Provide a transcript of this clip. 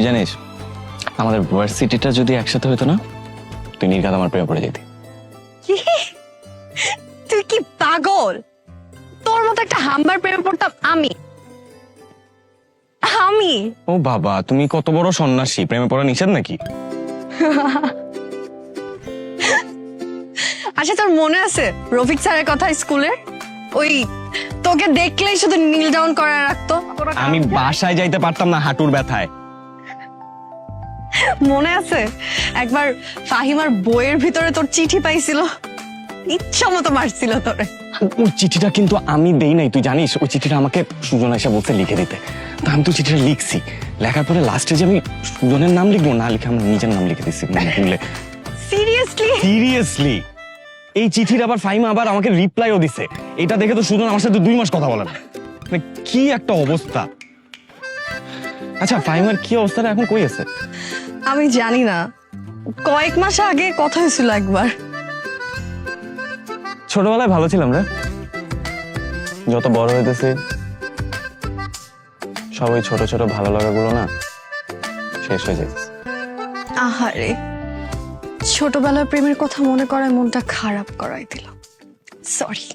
তুই জানিস আমাদের ভার্সিটিটা যদি একসাথে হতো না, তুই নির্ঘাত আমার প্রেমে পড়ে যেতি। কি? তুই কি পাগল? তোর মতো একটা হাম্বার প্রেমে পড়তাম আমি? আমি? ও বাবা, তুমি কত বড় সন্ন্যাসী, প্রেমে পড়া নিষেধ নাকি? আচ্ছা, তোর মনে আছে রফিক স্যারের কথা স্কুলের? ওই তোকে দেখলেই শুধু নীল ডাউন করে রাখতো। আমি বাসায় যাইতে পারতাম না হাঁটুর ব্যথায়। মনে আছে একবার ফাহিমার বইয়ের ভিতরে তোর চিঠি পাইছিল, ইচ্ছা মতো মারছিল তোরে। ওই চিঠিটা কিন্তু আমি দেই নাই, তুই জানিস। ওই চিঠিটা আমাকে সুজন এসে বলতে লিখে দিতে, তা আমি তো চিঠিটা লিখছি। লেখার পরে লাস্টে যে আমি সুজনের নাম লিখবো না লিখে আমার নিজের নাম লিখে দিচ্ছি ভুলে। সিরিয়াসলি? সিরিয়াসলি, এই চিঠির আবার ফাহিমা আবার আমাকে রিপ্লাইও দিছে। এটা দেখে তো সুজন আমার সাথে 2 মাস কথা বলে না। মানে কি একটা অবস্থা। আচ্ছা, ফাহিমার কি অবস্থাটা এখন কই আছে? আমি জানি না, কয়েক মাস আগে কথা হয়েছিল একবার। ছোটবেলায় ভালো ছিলাম রে, যত বড় হইতেছি সব ওই ছোট ছোট ভালো লাগাগুলো না শেষ হয়ে যাচ্ছে। আহারে, ছোটবেলার প্রেমের কথা মনে করায় মনটা খারাপ করাই দিল। সরি।